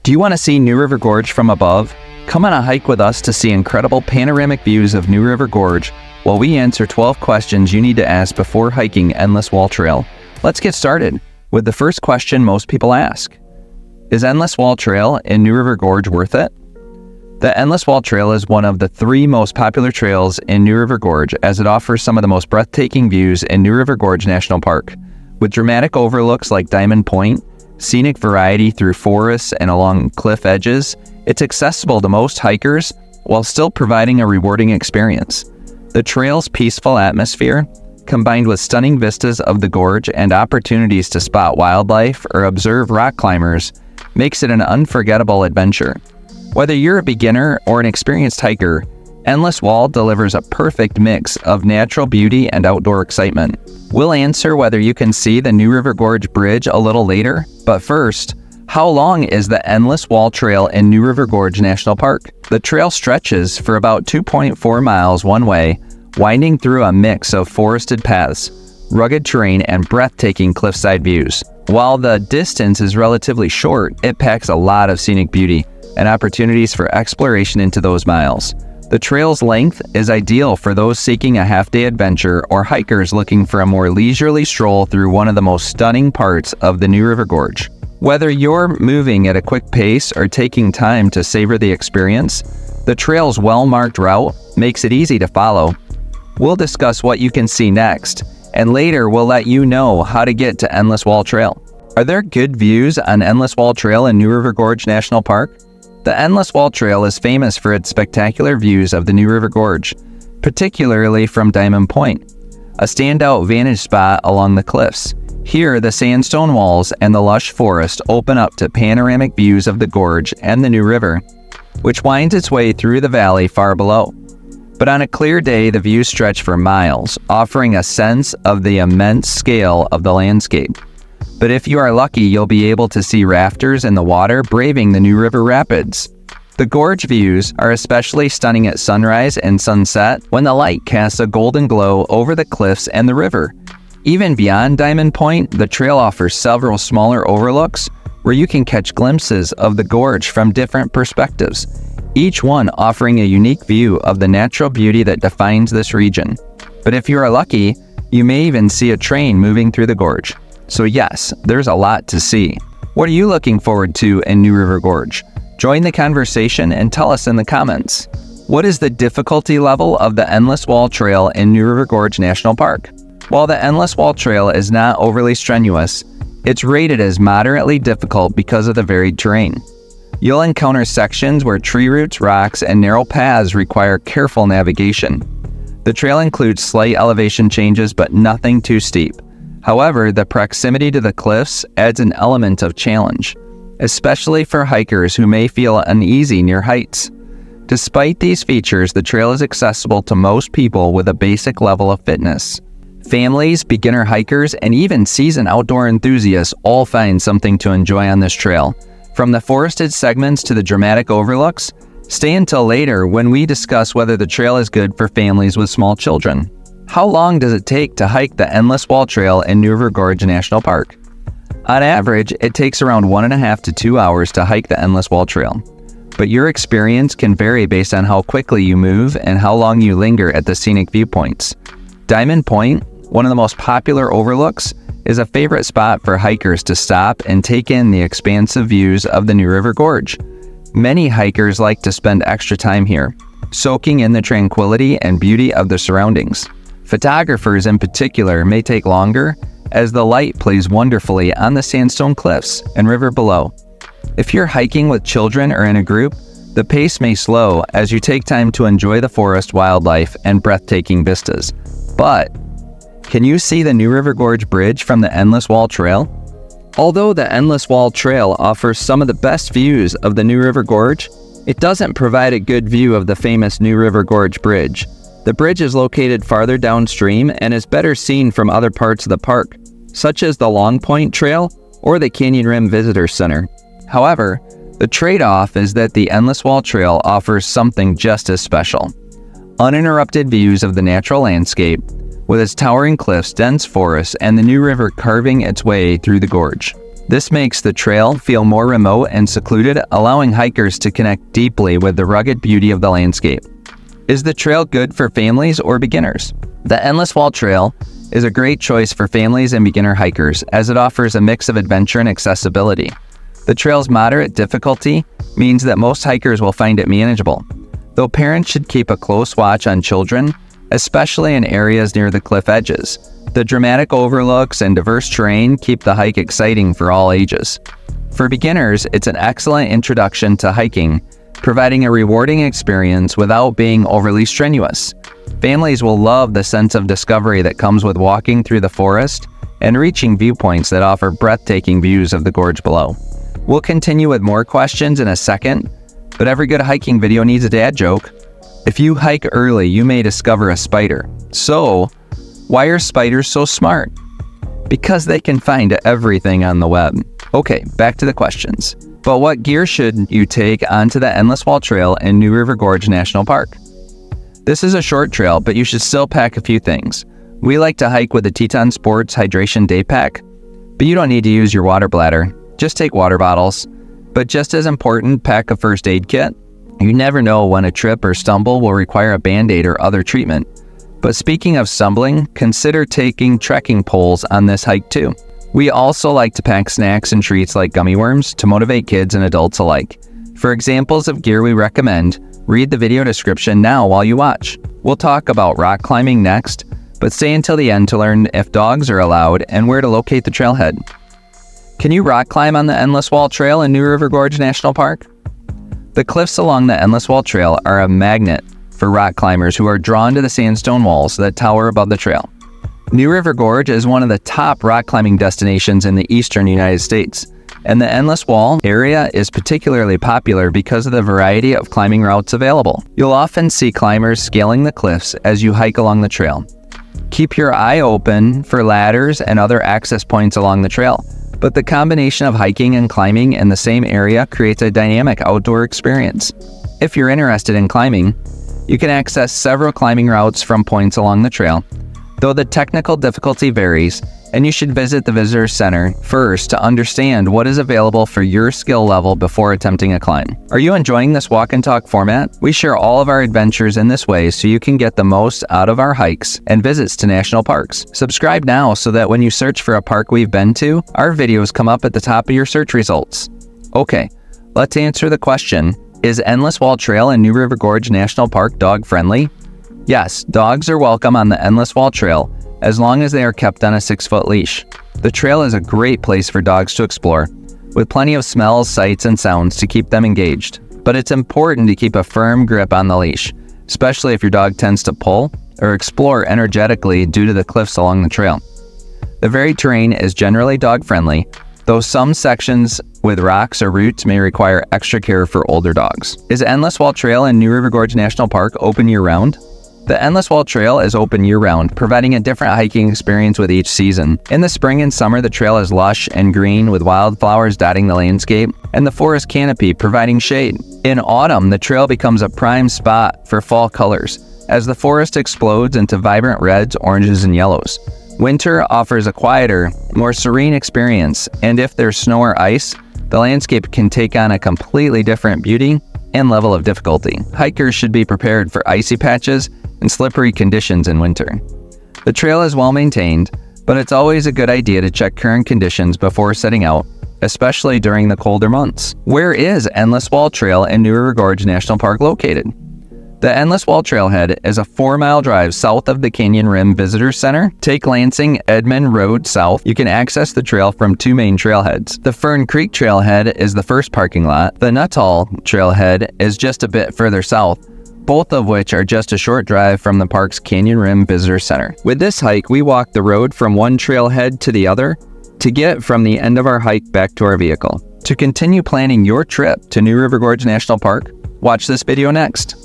Do you want to see New River Gorge from above? Come on a hike with us to see incredible panoramic views of New River Gorge while we answer 12 questions you need to ask before hiking Endless Wall Trail. Let's get started with the first question most people ask. Is Endless Wall Trail in New River Gorge worth it? The Endless Wall Trail is one of the 3 most popular trails in New River Gorge as it offers some of the most breathtaking views in New River Gorge National Park. With dramatic overlooks like Diamond Point, scenic variety through forests and along cliff edges, it's accessible to most hikers while still providing a rewarding experience. The trail's peaceful atmosphere, combined with stunning vistas of the gorge and opportunities to spot wildlife or observe rock climbers, makes it an unforgettable adventure. Whether you're a beginner or an experienced hiker, Endless Wall delivers a perfect mix of natural beauty and outdoor excitement. We'll answer whether you can see the New River Gorge Bridge a little later, but first, how long is the Endless Wall Trail in New River Gorge National Park? The trail stretches for about 2.4 miles one way, winding through a mix of forested paths, rugged terrain, and breathtaking cliffside views. While the distance is relatively short, it packs a lot of scenic beauty and opportunities for exploration into those miles. The trail's length is ideal for those seeking a half-day adventure or hikers looking for a more leisurely stroll through one of the most stunning parts of the New River Gorge. Whether you're moving at a quick pace or taking time to savor the experience, the trail's well-marked route makes it easy to follow. We'll discuss what you can see next, and later we'll let you know how to get to Endless Wall Trail. Are there good views on Endless Wall Trail in New River Gorge National Park? The Endless Wall Trail is famous for its spectacular views of the New River Gorge, particularly from Diamond Point, a standout vantage spot along the cliffs. Here, the sandstone walls and the lush forest open up to panoramic views of the gorge and the New River, which winds its way through the valley far below. But on a clear day, the views stretch for miles, offering a sense of the immense scale of the landscape. But if you are lucky, you'll be able to see rafters in the water braving the New River Rapids. The gorge views are especially stunning at sunrise and sunset when the light casts a golden glow over the cliffs and the river. Even beyond Diamond Point, the trail offers several smaller overlooks where you can catch glimpses of the gorge from different perspectives, each one offering a unique view of the natural beauty that defines this region. But if you are lucky, you may even see a train moving through the gorge. So yes, there's a lot to see. What are you looking forward to in New River Gorge? Join the conversation and tell us in the comments. What is the difficulty level of the Endless Wall Trail in New River Gorge National Park? While the Endless Wall Trail is not overly strenuous, it's rated as moderately difficult because of the varied terrain. You'll encounter sections where tree roots, rocks, and narrow paths require careful navigation. The trail includes slight elevation changes, but nothing too steep. However, the proximity to the cliffs adds an element of challenge, especially for hikers who may feel uneasy near heights. Despite these features, the trail is accessible to most people with a basic level of fitness. Families, beginner hikers, and even seasoned outdoor enthusiasts all find something to enjoy on this trail. From the forested segments to the dramatic overlooks, stay until later when we discuss whether the trail is good for families with small children. How long does it take to hike the Endless Wall Trail in New River Gorge National Park? On average, it takes around 1.5 to 2 hours to hike the Endless Wall Trail. But your experience can vary based on how quickly you move and how long you linger at the scenic viewpoints. Diamond Point, one of the most popular overlooks, is a favorite spot for hikers to stop and take in the expansive views of the New River Gorge. Many hikers like to spend extra time here, soaking in the tranquility and beauty of the surroundings. Photographers in particular may take longer as the light plays wonderfully on the sandstone cliffs and river below. If you're hiking with children or in a group, the pace may slow as you take time to enjoy the forest, wildlife, and breathtaking vistas. But can you see the New River Gorge Bridge from the Endless Wall Trail? Although the Endless Wall Trail offers some of the best views of the New River Gorge, it doesn't provide a good view of the famous New River Gorge Bridge. The bridge is located farther downstream and is better seen from other parts of the park, such as the Long Point Trail or the Canyon Rim Visitor Center. However, the trade-off is that the Endless Wall Trail offers something just as special: uninterrupted views of the natural landscape, with its towering cliffs, dense forests, and the New River carving its way through the gorge. This makes the trail feel more remote and secluded, allowing hikers to connect deeply with the rugged beauty of the landscape. Is the trail good for families or beginners? The Endless Wall Trail is a great choice for families and beginner hikers, as it offers a mix of adventure and accessibility. The trail's moderate difficulty means that most hikers will find it manageable, though parents should keep a close watch on children, especially in areas near the cliff edges. The dramatic overlooks and diverse terrain keep the hike exciting for all ages. For beginners, it's an excellent introduction to hiking, providing a rewarding experience without being overly strenuous. Families will love the sense of discovery that comes with walking through the forest and reaching viewpoints that offer breathtaking views of the gorge below. We'll continue with more questions in a second, but every good hiking video needs a dad joke. If you hike early, you may discover a spider. So, why are spiders so smart? Because they can find everything on the web. Okay, back to the questions. But what gear should you take onto the Endless Wall Trail in New River Gorge National Park? This is a short trail, but you should still pack a few things. We like to hike with the Teton Sports Hydration Day Pack, but you don't need to use your water bladder. Just take water bottles. But just as important, pack a first aid kit. You never know when a trip or stumble will require a Band-Aid or other treatment. But speaking of stumbling, consider taking trekking poles on this hike too. We also like to pack snacks and treats like gummy worms to motivate kids and adults alike. For examples of gear we recommend, read the video description now while you watch. We'll talk about rock climbing next, but stay until the end to learn if dogs are allowed and where to locate the trailhead. Can you rock climb on the Endless Wall Trail in New River Gorge National Park? The cliffs along the Endless Wall Trail are a magnet for rock climbers who are drawn to the sandstone walls that tower above the trail. New River Gorge is one of the top rock climbing destinations in the eastern United States, and the Endless Wall area is particularly popular because of the variety of climbing routes available. You'll often see climbers scaling the cliffs as you hike along the trail. Keep your eye open for ladders and other access points along the trail, but the combination of hiking and climbing in the same area creates a dynamic outdoor experience. If you're interested in climbing, you can access several climbing routes from points along the trail, though the technical difficulty varies, and you should visit the Visitor Center first to understand what is available for your skill level before attempting a climb. Are you enjoying this walk and talk format? We share all of our adventures in this way so you can get the most out of our hikes and visits to national parks. Subscribe now so that when you search for a park we've been to, our videos come up at the top of your search results. Okay, let's answer the question, is Endless Wall Trail in New River Gorge National Park dog-friendly? Yes, dogs are welcome on the Endless Wall Trail as long as they are kept on a 6-foot leash. The trail is a great place for dogs to explore, with plenty of smells, sights, and sounds to keep them engaged. But it's important to keep a firm grip on the leash, especially if your dog tends to pull or explore energetically due to the cliffs along the trail. The very terrain is generally dog-friendly, though some sections with rocks or roots may require extra care for older dogs. Is Endless Wall Trail in New River Gorge National Park open year-round? The Endless Wall Trail is open year-round, providing a different hiking experience with each season. In the spring and summer, the trail is lush and green with wildflowers dotting the landscape and the forest canopy providing shade. In autumn, the trail becomes a prime spot for fall colors as the forest explodes into vibrant reds, oranges, and yellows. Winter offers a quieter, more serene experience, and if there's snow or ice, the landscape can take on a completely different beauty and level of difficulty. Hikers should be prepared for icy patches and slippery conditions in winter. The trail is well maintained, but it's always a good idea to check current conditions before setting out, especially during the colder months. Where is Endless Wall Trail in New River Gorge National Park located? The Endless Wall Trailhead is a 4-mile drive south of the Canyon Rim Visitor Center. Take Lansing Edmond Road south. You can access the trail from 2 main trailheads. The Fern Creek Trailhead is the first parking lot. The Nuttall Trailhead is just a bit further south, both of which are just a short drive from the park's Canyon Rim Visitor Center. With this hike, we walk the road from one trailhead to the other to get from the end of our hike back to our vehicle. To continue planning your trip to New River Gorge National Park, watch this video next.